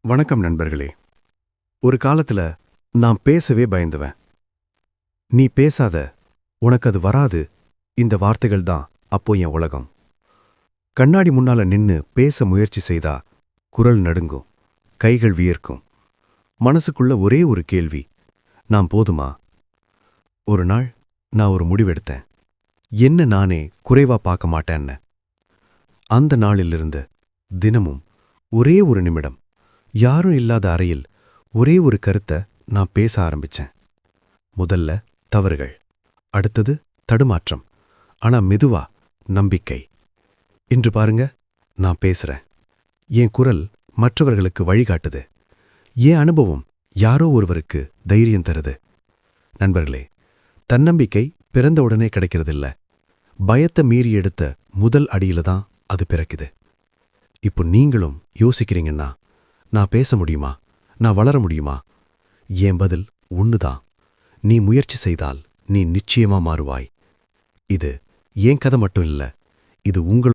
வணக்கம் நண்பர்களே. ஒரு காலத்துல நான் பேசவே பயந்துவேன். நீ பேசாத, உனக்கு அது வராது. இந்த வார்த்தைகள் தான் அப்போ என் உலகம். கண்ணாடி முன்னால நின்னு பேச முயற்சி செய்தா குரல் நடுங்கும், கைகள் வியர்க்கும். மனசுக்குள்ள ஒரே ஒரு கேள்வி, நான் போதுமா? ஒரு நாள் நான் ஒரு முடிவெடுத்தேன். என்ன நானே குறைவா பார்க்க மாட்டேன்னு. அந்த நாளிலிருந்து தினமும் ஒரே ஒரு நிமிடம், யாரும் இல்லாத அறையில் ஒரே ஒரு கருத்தை நான் பேச ஆரம்பிச்சேன். முதல்ல தவறுகள், அடுத்தது தடுமாற்றம், ஆனா மெதுவா நம்பிக்கை. இன்று பாருங்க, நான் பேசுறேன். என் குரல் மற்றவர்களுக்கு வழிகாட்டுது. என் அனுபவம் யாரோ ஒருவருக்கு தைரியம் தருது. நண்பர்களே, தன்னம்பிக்கை பிறந்த உடனே கிடைக்கிறதில்ல. பயத்தை மீறி எடுத்த முதல் அடியில தான் அது பிறக்குது. இப்போ நீங்களும் யோசிக்கிறீங்கன்னா, நான் பேச முடியுமா? நான் வளர முடியுமா? என் பதில் ஒண்ணுதான். நீ முயற்சி செய்தால் நீ நிச்சயமா மாறுவாய். இது என் கதை மட்டும் இல்ல, இது உங்கள்